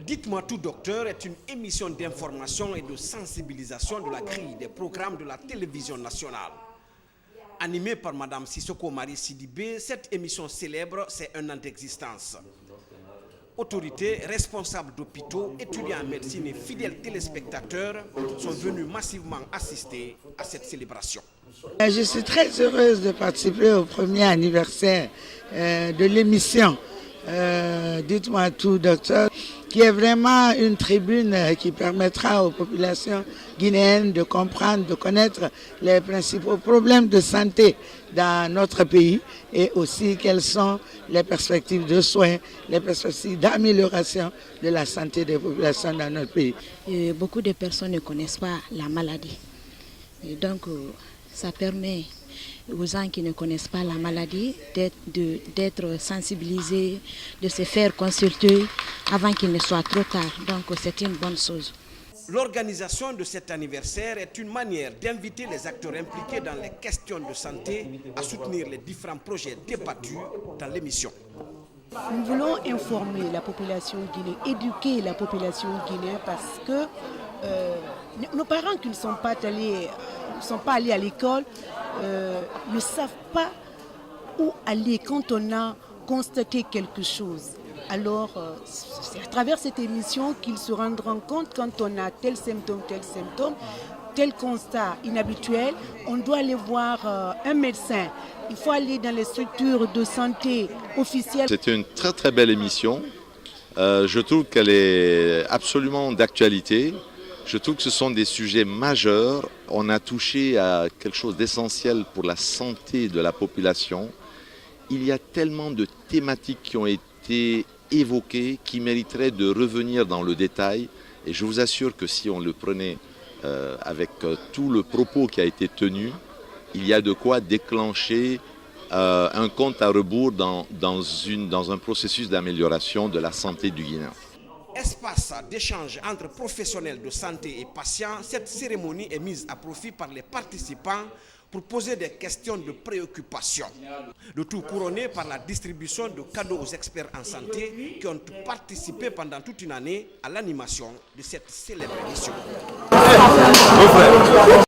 Dites-moi tout docteur est une émission d'information et de sensibilisation de la grille des programmes de la télévision nationale. Animée par Madame Sissoko Marie Sidibé, cette émission célèbre ses 1 an d'existence. Autorités, responsables d'hôpitaux, étudiants en médecine et fidèles téléspectateurs sont venus massivement assister à cette célébration. Je suis très heureuse de participer au premier anniversaire de l'émission Dites-moi tout docteur, qui est vraiment une tribune qui permettra aux populations guinéennes de comprendre, de connaître les principaux problèmes de santé dans notre pays et aussi quelles sont les perspectives de soins, les perspectives d'amélioration de la santé des populations dans notre pays. Et beaucoup de personnes ne connaissent pas la maladie. Et donc, ça permet aux gens qui ne connaissent pas la maladie d'être sensibilisés, de se faire consulter avant qu'il ne soit trop tard. Donc c'est une bonne chose. L'organisation de cet anniversaire est une manière d'inviter les acteurs impliqués dans les questions de santé à soutenir les différents projets débattus dans l'émission. Nous voulons informer la population guinéenne, éduquer la population guinéenne parce que nos parents qui ne sont pas allés à l'école ne savent pas où aller quand on a constaté quelque chose. Alors, c'est à travers cette émission qu'ils se rendront compte quand on a tel symptôme, tel constat inhabituel, on doit aller voir un médecin. Il faut aller dans les structures de santé officielles. C'était une très très belle émission. Je trouve qu'elle est absolument d'actualité. Je trouve que ce sont des sujets majeurs. On a touché à quelque chose d'essentiel pour la santé de la population. Il y a tellement de thématiques qui ont été évoquées qui mériteraient de revenir dans le détail. Et je vous assure que si on le prenait avec tout le propos qui a été tenu, il y a de quoi déclencher un compte à rebours dans un processus d'amélioration de la santé du Guinéen. Espace d'échange entre professionnels de santé et patients, cette cérémonie est mise à profit par les participants pour poser des questions de préoccupation. Le tout couronné par la distribution de cadeaux aux experts en santé qui ont participé pendant toute une année à l'animation de cette célèbre émission.